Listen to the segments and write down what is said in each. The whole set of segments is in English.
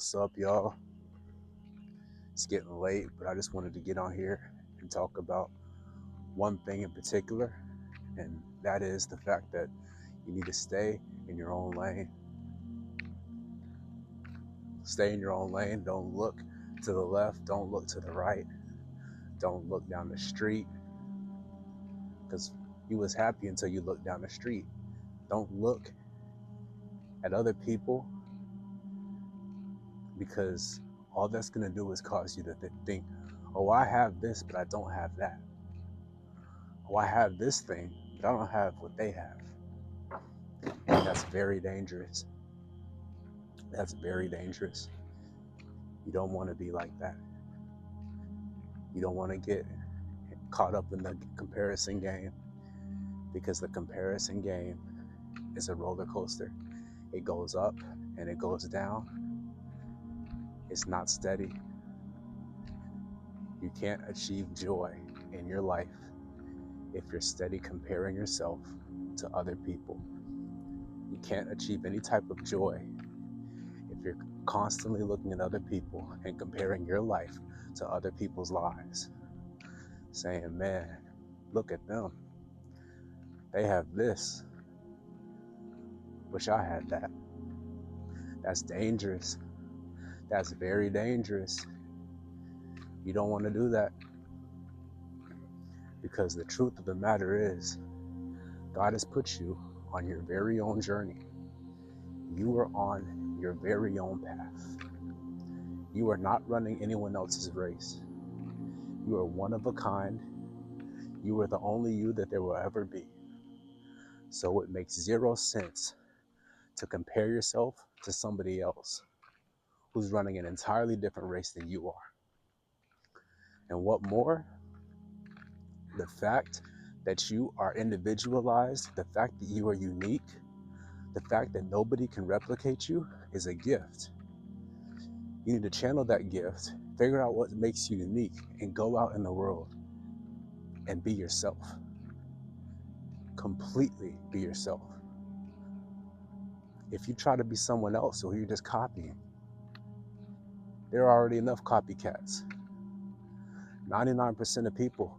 What's up, y'all? It's getting late, but I just wanted to get on here and talk about one thing in particular, and that is the fact that you need to stay in your own lane. Stay in your own lane. Don't look to the left. Don't look to the right. Don't look down the street, because you was happy until you looked down the street. Don't look at other people, because all that's going to do is cause you to think, oh, I have this, but I don't have that. Oh, I have this thing, but I don't have what they have. And that's very dangerous. That's very dangerous. You don't want to be like that. You don't want to get caught up in the comparison game, because the comparison game is a roller coaster. It goes up and it goes down. It's not steady. You can't achieve joy in your life if you're steady comparing yourself to other people. You can't achieve any type of joy if you're constantly looking at other people and comparing your life to other people's lives, saying, man, look at them. They have this. Wish I had that. That's dangerous. That's very dangerous. You don't want to do that, because the truth of the matter is, God has put you on your very own journey. You are on your very own path. You are not running anyone else's race. You are one of a kind. You are the only you that there will ever be. So it makes zero sense to compare yourself to somebody else who's running an entirely different race than you are. And what more? The fact that you are individualized, the fact that you are unique, the fact that nobody can replicate you is a gift. You need to channel that gift, figure out what makes you unique, and go out in the world and be yourself. Completely be yourself. If you try to be someone else or you're just copying, there are already enough copycats. 99% of people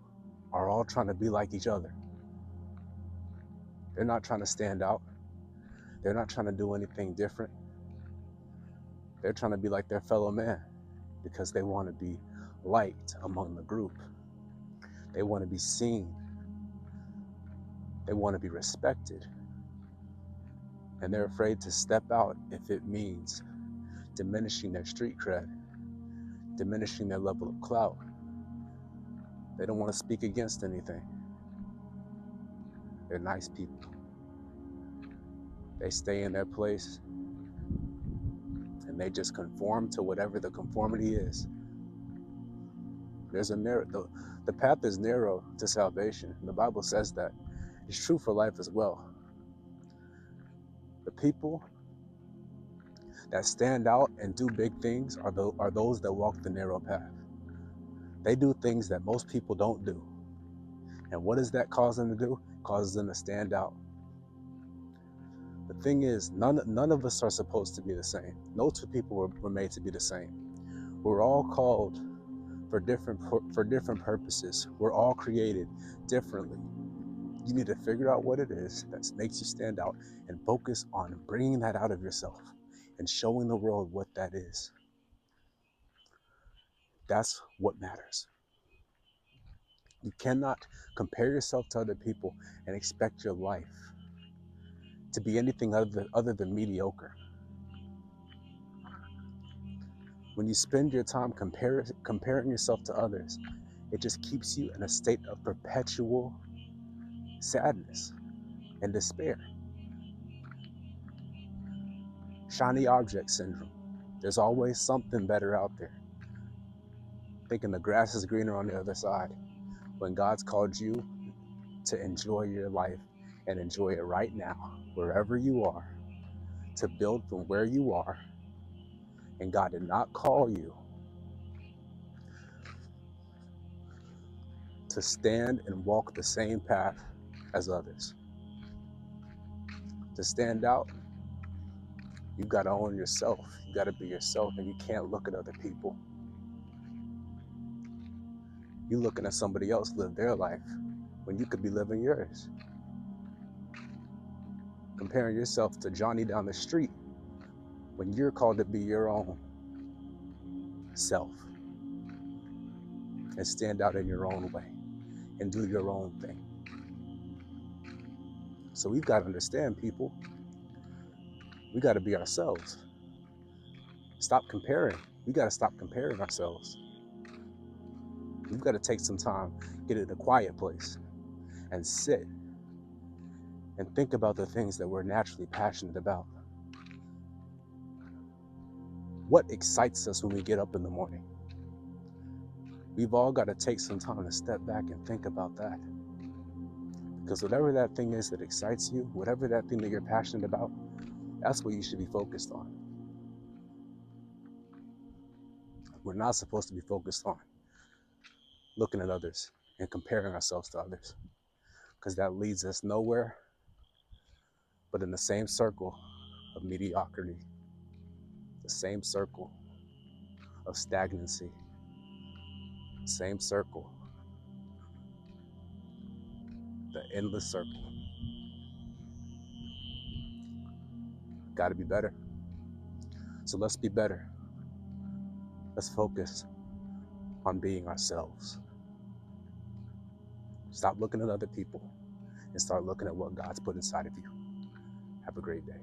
are all trying to be like each other. They're not trying to stand out. They're not trying to do anything different. They're trying to be like their fellow man because they want to be liked among the group. They want to be seen. They want to be respected. And they're afraid to step out if it means diminishing their street cred, diminishing their level of clout. They don't want to speak against anything. They're nice people. They stay in their place and they just conform to whatever the conformity is. The path is narrow to salvation. The Bible says that. It's true for life as well. The people that stand out and do big things are those that walk the narrow path. They do things that most people don't do. And what does that cause them to do? It causes them to stand out. The thing is, none of us are supposed to be the same. No two people were made to be the same. We're all called for different purposes. We're all created differently. You need to figure out what it is that makes you stand out and focus on bringing that out of yourself and showing the world what that is. That's what matters. You cannot compare yourself to other people and expect your life to be anything other than mediocre. When you spend your time comparing yourself to others, it just keeps you in a state of perpetual sadness and despair. Shiny object syndrome. There's always something better out there. Thinking the grass is greener on the other side, when God's called you to enjoy your life and enjoy it right now, wherever you are, to build from where you are. And God did not call you to stand and walk the same path as others. To stand out You got to own yourself. You got to be yourself, and you can't look at other people. You looking at somebody else live their life when you could be living yours. Comparing yourself to Johnny down the street when you're called to be your own self and stand out in your own way and do your own thing. So we've got to understand, people. We got to be ourselves. Stop comparing. We got to stop comparing ourselves. We've got to take some time, get in a quiet place, and sit and think about the things that we're naturally passionate about. What excites us when we get up in the morning? We've all got to take some time to step back and think about that. Because whatever that thing is that excites you, whatever that thing that you're passionate about, that's what you should be focused on. We're not supposed to be focused on looking at others and comparing ourselves to others, because that leads us nowhere but in the same circle of mediocrity, the same circle of stagnancy, same circle, the endless circle. Got to be better. So let's be better. Let's focus on being ourselves. Stop looking at other people and start looking at what God's put inside of you. Have a great day.